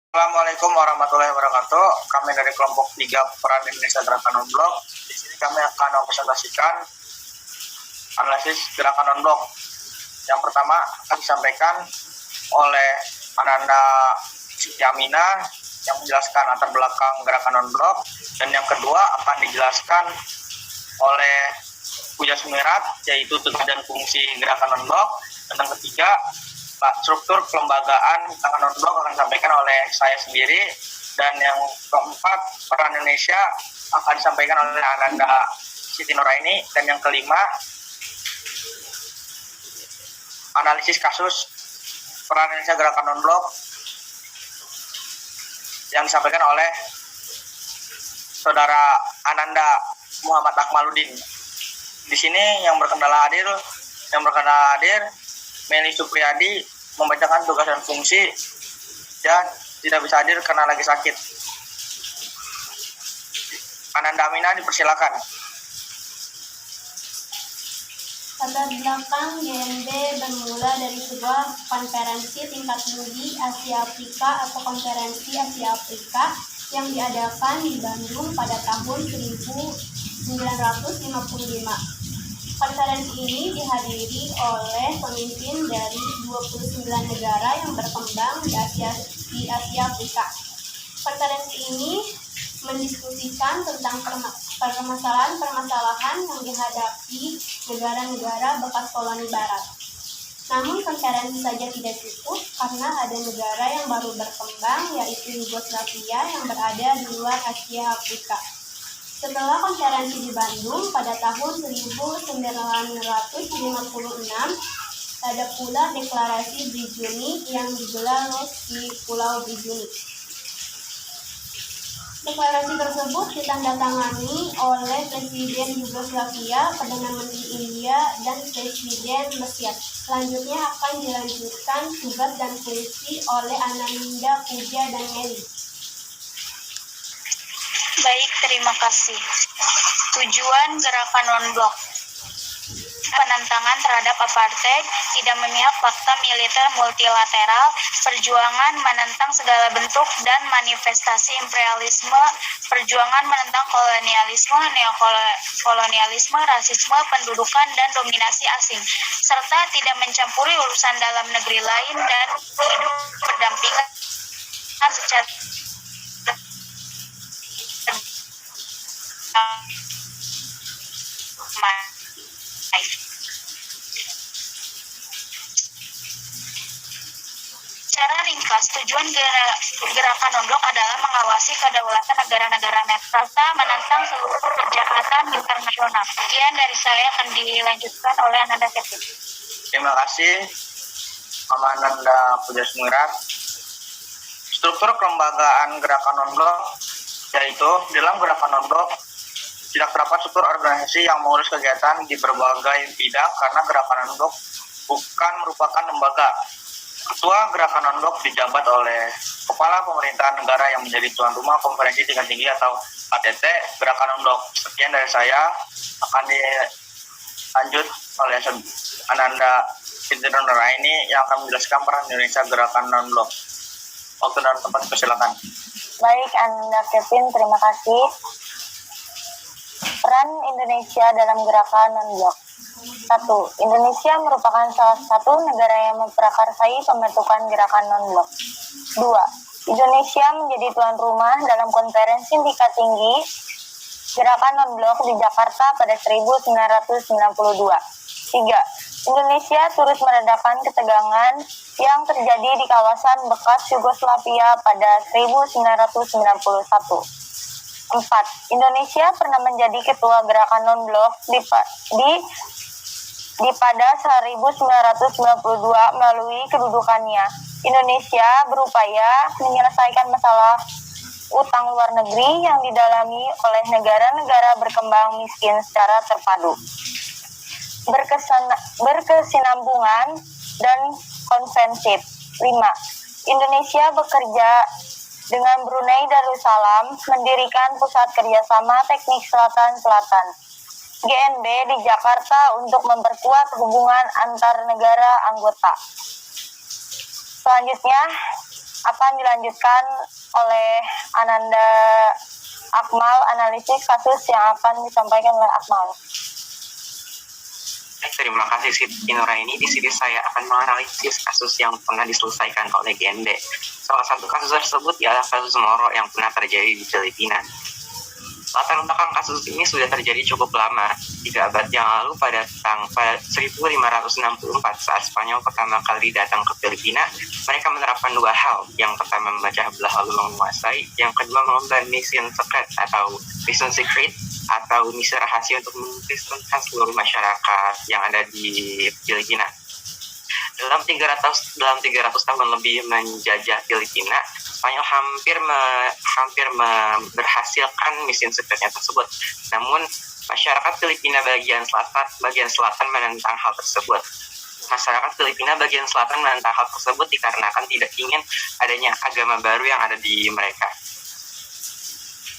Assalamualaikum warahmatullahi wabarakatuh. Kami dari kelompok 3 Peran Indonesia Gerakan Non-Blok. Di sini kami akan mempresentasikan analisis gerakan non-blok. Yang pertama akan disampaikan oleh Ananda Yamina yang menjelaskan latar belakang gerakan non-blok, dan yang kedua akan dijelaskan oleh Puja Sumirat, yaitu tugas dan fungsi gerakan non-blok, dan yang ketiga struktur kelembagaan gerakan non-blok akan disampaikan oleh saya sendiri, dan yang keempat peran Indonesia akan disampaikan oleh Ananda Siti Nuraini, dan yang kelima analisis kasus peran Indonesia gerakan non-blok yang disampaikan oleh Saudara Ananda Muhammad Akmaluddin. Di sini yang berkendala hadir Meli Supriyadi membacakan tugas dan fungsi, dan tidak bisa hadir karena lagi sakit. Ananda Amina dipersilakan. Latar belakang GNB bermula dari sebuah konferensi tingkat tinggi Asia-Afrika atau Konferensi Asia-Afrika yang diadakan di Bandung pada tahun 1955. Konferensi ini dihadiri oleh pemimpin dari 29 negara yang berkembang di Asia Afrika. Konferensi ini mendiskusikan tentang permasalahan-permasalahan yang dihadapi negara-negara bekas koloni barat. Namun konferensi saja tidak cukup karena ada negara yang baru berkembang, yaitu Yugoslavia yang berada di luar Asia Afrika. Setelah konferensi di Bandung pada tahun 1956, ada pula deklarasi Brijuni yang digelar di Pulau Brijuni. Deklarasi tersebut ditandatangani oleh Presiden Yugoslavia, Perdana Menteri India, dan Presiden Mesir. Selanjutnya akan dilanjutkan tugas dan fungsi oleh Ananda, Puja, dan Meli. Baik, terima kasih. Tujuan gerakan non-blok: penentangan terhadap apartheid, tidak memihak fakta militer multilateral, perjuangan menentang segala bentuk dan manifestasi imperialisme, perjuangan menentang kolonialisme, neokolonialisme, rasisme, pendudukan, dan dominasi asing, serta tidak mencampuri urusan dalam negeri lain dan hidup berdampingan secara Secara ringkas, tujuan gerakan non-blok adalah mengawasi kedaulatan negara-negara netral serta menentang seluruh kejahatan internasional. Sekian dari saya, akan dilanjutkan oleh Ananda Kevin. Terima kasih Ananda Puja Sumirat. Struktur kelembagaan gerakan non-blok, yaitu dalam gerakan non-blok tidak terdapat struktur organisasi yang mengurus kegiatan di berbagai bidang karena gerakan non-blok bukan merupakan lembaga. Ketua gerakan non-blok dijabat oleh Kepala Pemerintahan Negara yang menjadi tuan rumah konferensi tingkat tinggi atau KTT gerakan non-blok. Sekian dari saya, akan dilanjut oleh Ananda Siti Nuraini yang akan menjelaskan peran Indonesia gerakan non-blok. Waktu dan tempat silakan. Baik, Ananda Kevin, terima kasih. Peran Indonesia dalam gerakan non-blok. 1. Indonesia merupakan salah satu negara yang memprakarsai pembentukan gerakan non-blok. 2. Indonesia menjadi tuan rumah dalam konferensi tingkat tinggi gerakan non-blok di Jakarta pada 1992. 3. Indonesia turut meredakan ketegangan yang terjadi di kawasan bekas Yugoslavia pada 1991. 4. Indonesia pernah menjadi ketua gerakan non-blok di pada 1992 melalui kedudukannya. Indonesia berupaya menyelesaikan masalah utang luar negeri yang didalami oleh negara-negara berkembang miskin secara terpadu, berkesinambungan, dan konvensif. 5. Indonesia bekerja dengan Brunei Darussalam mendirikan Pusat Kerjasama Teknik Selatan-Selatan GNB di Jakarta untuk memperkuat hubungan antar negara anggota. Selanjutnya akan akan dilanjutkan oleh Ananda Akmal, analisis kasus yang akan disampaikan oleh Akmal. Terima kasih Siti Nuraini. Di sini saya akan menganalisis kasus yang pernah diselesaikan oleh GND. Salah satu kasus tersebut ialah kasus Moro yang pernah terjadi di Filipina. Latar belakang kasus ini sudah terjadi cukup lama, 3 abad yang lalu pada 1564 saat Spanyol pertama kali datang ke Filipina. Mereka menerapkan 2 hal. Yang pertama memecah belah lalu menguasai, yang kedua mengemban misi secret atau mission secret atau misi rahasia untuk mengkristenkan seluruh masyarakat yang ada di Filipina. Dalam 300 tahun lebih menjajah Filipina, Spanyol hampir berhasilkan misi secretnya tersebut. Namun masyarakat Filipina bagian selatan menentang hal tersebut. Masyarakat Filipina bagian selatan menentang hal tersebut dikarenakan tidak ingin adanya agama baru yang ada di mereka.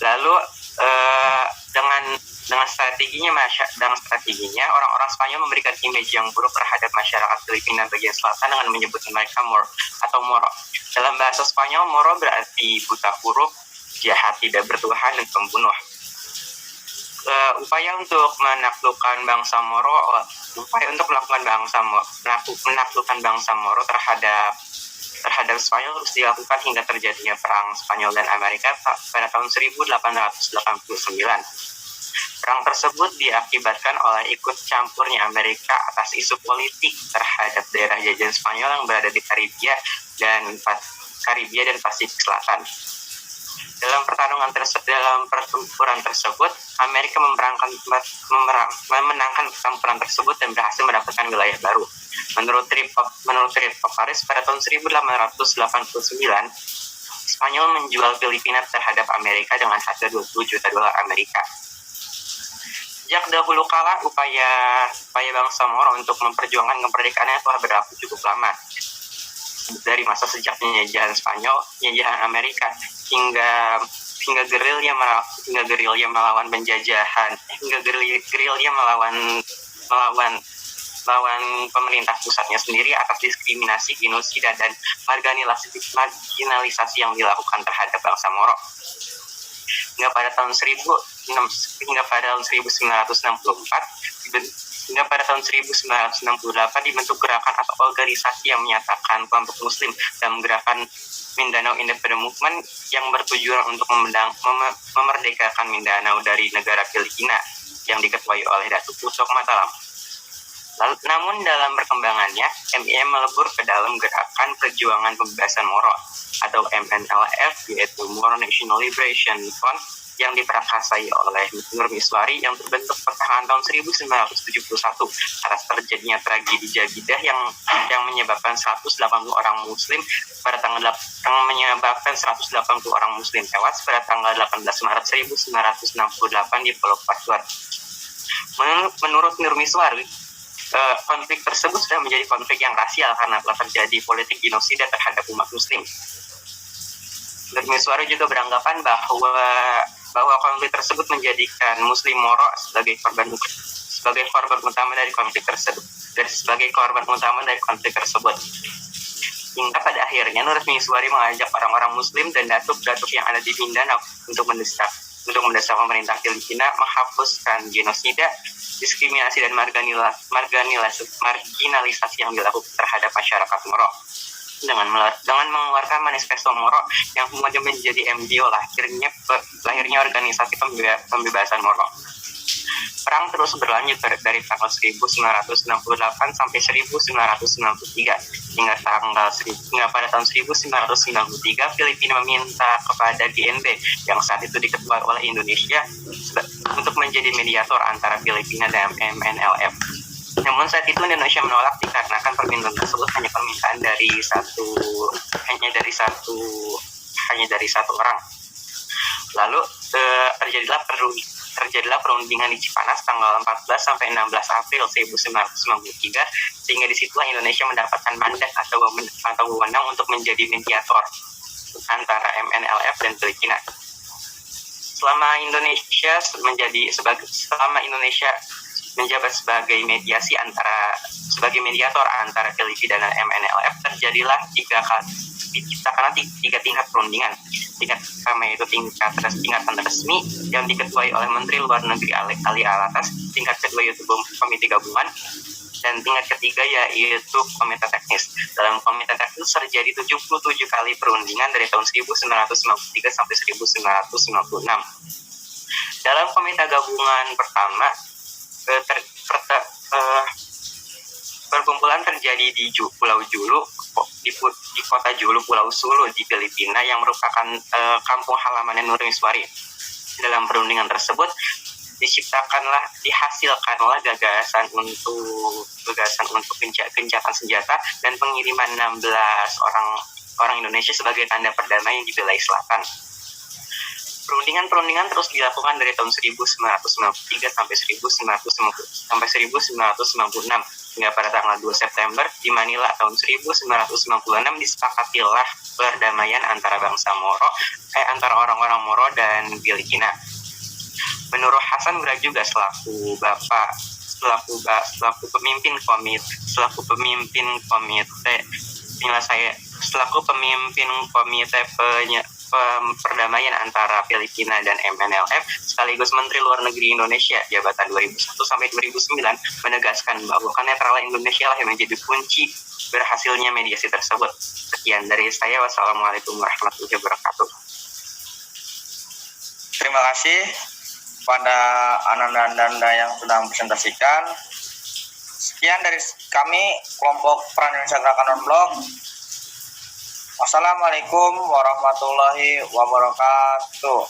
Lalu dengan strateginya orang-orang Spanyol memberikan image yang buruk terhadap masyarakat Filipina bagian selatan dengan menyebut mereka Moro. Dalam bahasa Spanyol, Moro berarti buta huruf, jahat, tidak bertuhan, dan pembunuh. Upaya untuk menaklukkan bangsa Moro terhadap Spanyol terus dilakukan hingga terjadinya perang Spanyol dan Amerika pada tahun 1889. Perang tersebut diakibatkan oleh ikut campurnya Amerika atas isu politik terhadap daerah jajahan Spanyol yang berada di Karibia dan Pasifik Selatan. Dalam pertempuran tersebut, Amerika memenangkan pertempuran tersebut dan berhasil mendapatkan wilayah baru. Menurut Treaty of Paris pada tahun 1889, Spanyol menjual Filipina terhadap Amerika dengan harga $20 juta Amerika. Sejak dahulu kala, upaya bangsa Moro untuk memperjuangkan kemerdekaannya telah berlaku cukup lama. Dari masa sejak penjajahan Spanyol, penjajahan Amerika, hingga gerilya melawan penjajahan, hingga gerilya melawan pemerintah pusatnya sendiri atas diskriminasi, genosida, dan marginalisasi yang dilakukan terhadap bangsa Moro. Hingga pada tahun 1968 dibentuk gerakan atau organisasi yang menyatakan kelompok Muslim dalam gerakan Mindanao Independent Movement yang bertujuan untuk memerdekakan Mindanao dari negara Filipina yang diketuai oleh Datuk Pucok Matalam. Namun dalam perkembangannya, MIM melebur ke dalam gerakan perjuangan pembebasan Moro atau MNLF, yaitu Moro National Liberation Front, yang diprakarsai oleh Nur Miswari yang terbentuk pertengahan tahun 1971 atas terjadinya tragedi Jabidah yang menyebabkan 180 orang Muslim tewas pada tanggal 18 Maret 1968 di Pulau Pacuan. Menurut Nur Miswari, konflik tersebut sudah menjadi konflik yang rasial karena telah terjadi politik genosida terhadap umat Muslim. Nur Miswari juga beranggapan bahwa konflik tersebut menjadikan Muslim Moro sebagai korban utama dari konflik tersebut. Hingga pada akhirnya Nur Miswari mengajak orang-orang Muslim dan datuk-datuk yang ada di Mindanao untuk mendesak pemerintah Filipina menghapuskan genosida, diskriminasi, dan marginalisasi yang dilakukan terhadap masyarakat Moro. Dengan mengeluarkan manifesto Moro yang kemudian menjadi embryo lahirnya organisasi pembebasan Moro. Perang terus berlanjut dari tanggal 1968 sampai 1993 hingga pada tahun 1993 Filipina meminta kepada GNB yang saat itu diketuai oleh Indonesia untuk menjadi mediator antara Filipina dan MNLF. Namun saat itu Indonesia menolak dikarenakan permintaan tersebut hanya permintaan dari satu orang. Lalu terjadilah perundingan di Cipanas tanggal 14 sampai 16 April 1993 sehingga disitulah Indonesia mendapatkan mandat atau wewenang untuk menjadi mediator antara MNLF dan Filipina. Selama Indonesia menjabat sebagai mediator antara Filipina dan MNLF. Terjadilah tiga tingkat perundingan. Tingkat pertama yaitu tingkatan resmi yang diketuai oleh Menteri Luar Negeri Ali Alatas. Tingkat kedua yaitu Komite Gabungan, dan tingkat ketiga yaitu Komite Teknis. Dalam Komite Teknis terjadi 77 kali perundingan dari tahun 1993 sampai 1996. Dalam Komite Gabungan pertama, perkumpulan terjadi di Pulau Julu, di kota Julu, Pulau Sulu di Filipina, yang merupakan kampung halaman Nurmiswari. Dalam perundingan tersebut dihasilkanlah gagasan untuk gencatan senjata dan pengiriman 16 orang Indonesia sebagai tanda perdamaian di wilayah selatan. Perundingan terus dilakukan dari tahun 1993 sampai 1996 hingga pada tanggal 2 September di Manila tahun 1996 disepakatilah perdamaian antara antara orang-orang Moro dan Filipina. Menurut Hasan Brajuga selaku pemimpin komite perdamaian antara Filipina dan MNLF sekaligus Menteri Luar Negeri Indonesia jabatan 2001 sampai 2009 menegaskan bahwa kenetralan Indonesia lah yang menjadi kunci berhasilnya mediasi tersebut. Sekian dari saya. Wassalamualaikum warahmatullahi wabarakatuh. Terima kasih pada Ananda yang sudah mempresentasikan. Sekian dari kami, kelompok Peran Indonesia Gerakan Non-Blok. Wassalamualaikum warahmatullahi wabarakatuh.